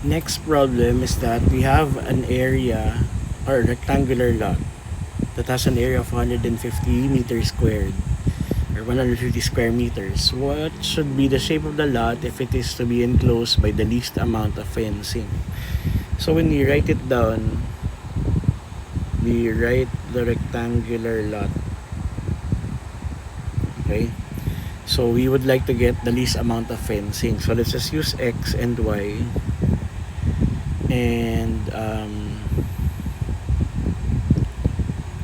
Next problem is that we have an area or rectangular lot that has an area of 150 meters squared or 150 square meters. What should be the shape of the lot if it is to be enclosed by the least amount of fencing? So when we write it down, we write the rectangular lot. Okay, so we would like to get the least amount of fencing. So let's just use X and Y, and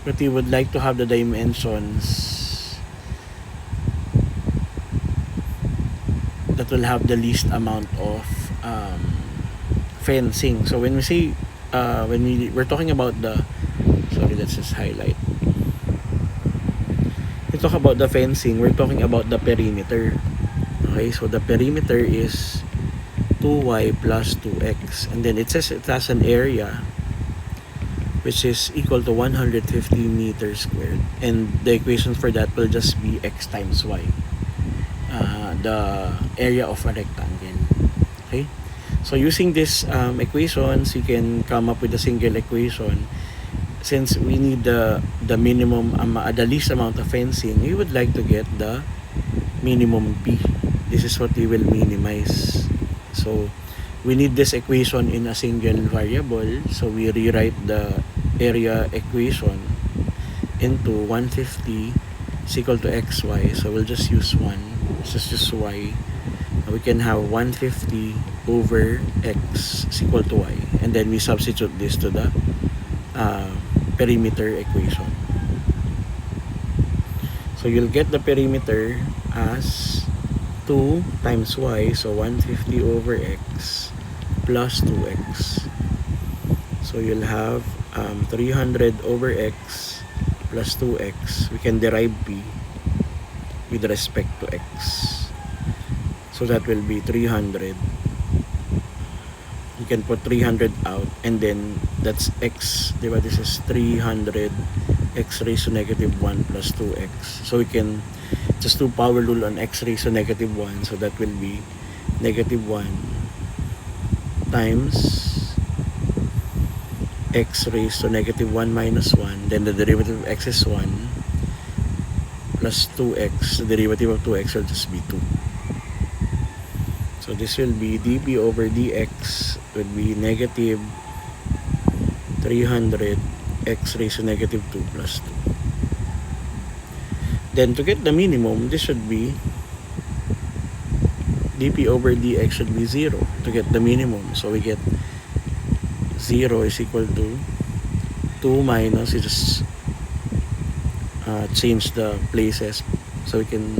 but we would like to have the dimensions that will have the least amount of fencing. So when we say we're talking about the, sorry, let's just highlight. We talk about the fencing, we're talking about the perimeter. Okay, so the perimeter is 2y plus 2x, and then it says it has an area which is equal to 150 meters squared, and the equation for that will just be x times y, the area of a rectangle. Okay, so using these equations, you can come up with a single equation. Since we need the minimum, the least amount of fencing, we would like to get the minimum p. This is what we will minimize. So we need this equation in a single variable, so we rewrite the area equation into 150 is equal to xy. So we'll just use 1, just use y. We can have 150 over x is equal to y, and then we substitute this to the perimeter equation. So you'll get the perimeter as 2 times y, so 150 over x plus 2x. So you'll have 300 over x plus 2x. We can derive p with respect to x. So that will be 300. You can put 300 out, and then that's x, diba? This is 300 x raised to negative 1 plus 2x. So we can just do power rule on x raised to negative 1, so that will be negative 1 times x raised to negative 1 minus 1, then the derivative of x is 1, plus 2x, the derivative of 2x will just be 2. So this will be dp over dx would be negative 300 x raised to negative 2 plus 2. Then to get the minimum, this should be dp over dx should be 0 to get the minimum. So we get 0 is equal to 2 minus, you just change the places, so we can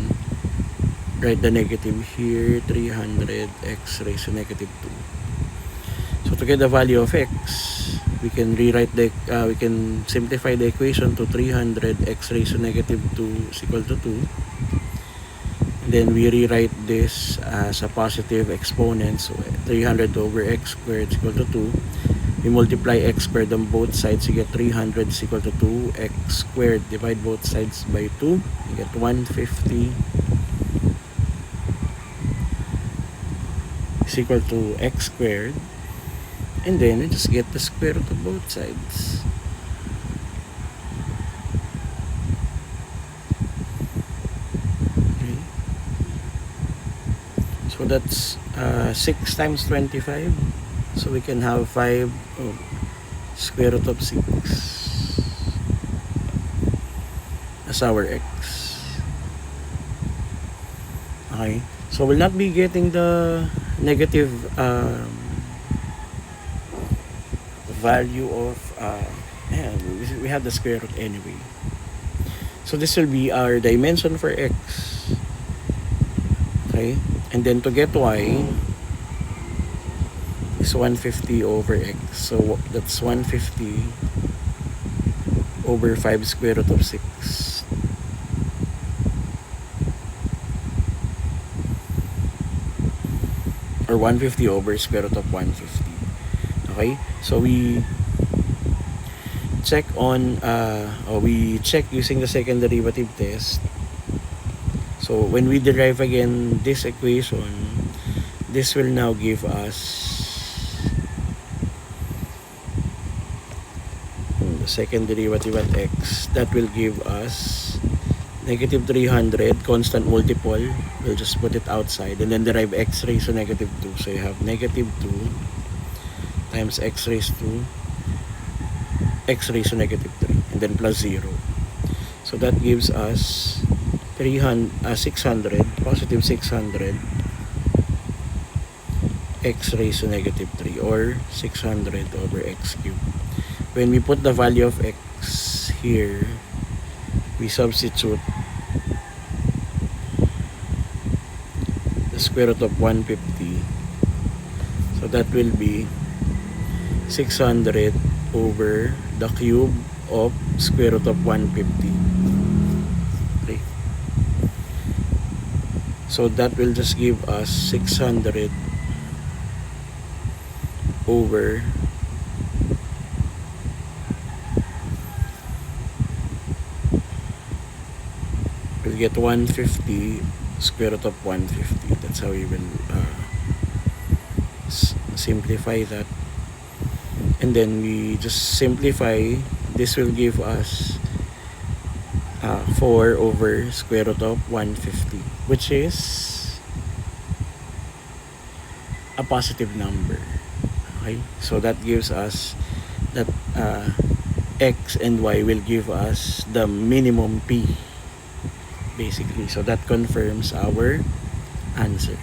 write the negative here, 300 x raised to negative 2. So to get the value of x, we can rewrite the we can simplify the equation to 300 x raised to negative 2 is equal to 2. And then we rewrite this as a positive exponent, so 300 over x squared is equal to 2. We multiply x squared on both sides, you get 300 is equal to 2x squared. Divide both sides by 2, you get 150 is equal to x squared, and then we just get the square root of both sides. Okay. So that's 6 times 25, so we can have 5 square root of 6 as our x. Okay, so we'll not be getting the negative value of we have the square root anyway. So this will be our dimension for x. Okay, and then to get y is 150 over x, so that's 150 over 5 square root of 6. Or 150 over square root of 150. Okay, so we check on we check using the second derivative test. So when we derive again this equation, this will now give us the second derivative at x, that will give us negative 300, constant multiple, we'll just put it outside, and then derive x raised to negative 2. So you have negative 2 times x raised to negative 3, and then plus 0. So that gives us 600, positive 600 x raised to negative 3, or 600 over x cubed. When we put the value of x here, we substitute the square root of 150. So that will be 600 over the cube of square root of 150. Okay. So that will just give us 600 over we'll get 150 square root of 150. That's how we will simplify that, and then we just simplify. This will give us 4 over square root of 150, which is a positive number. Okay, so that gives us that x and y will give us the minimum p, basically. So that confirms our answer.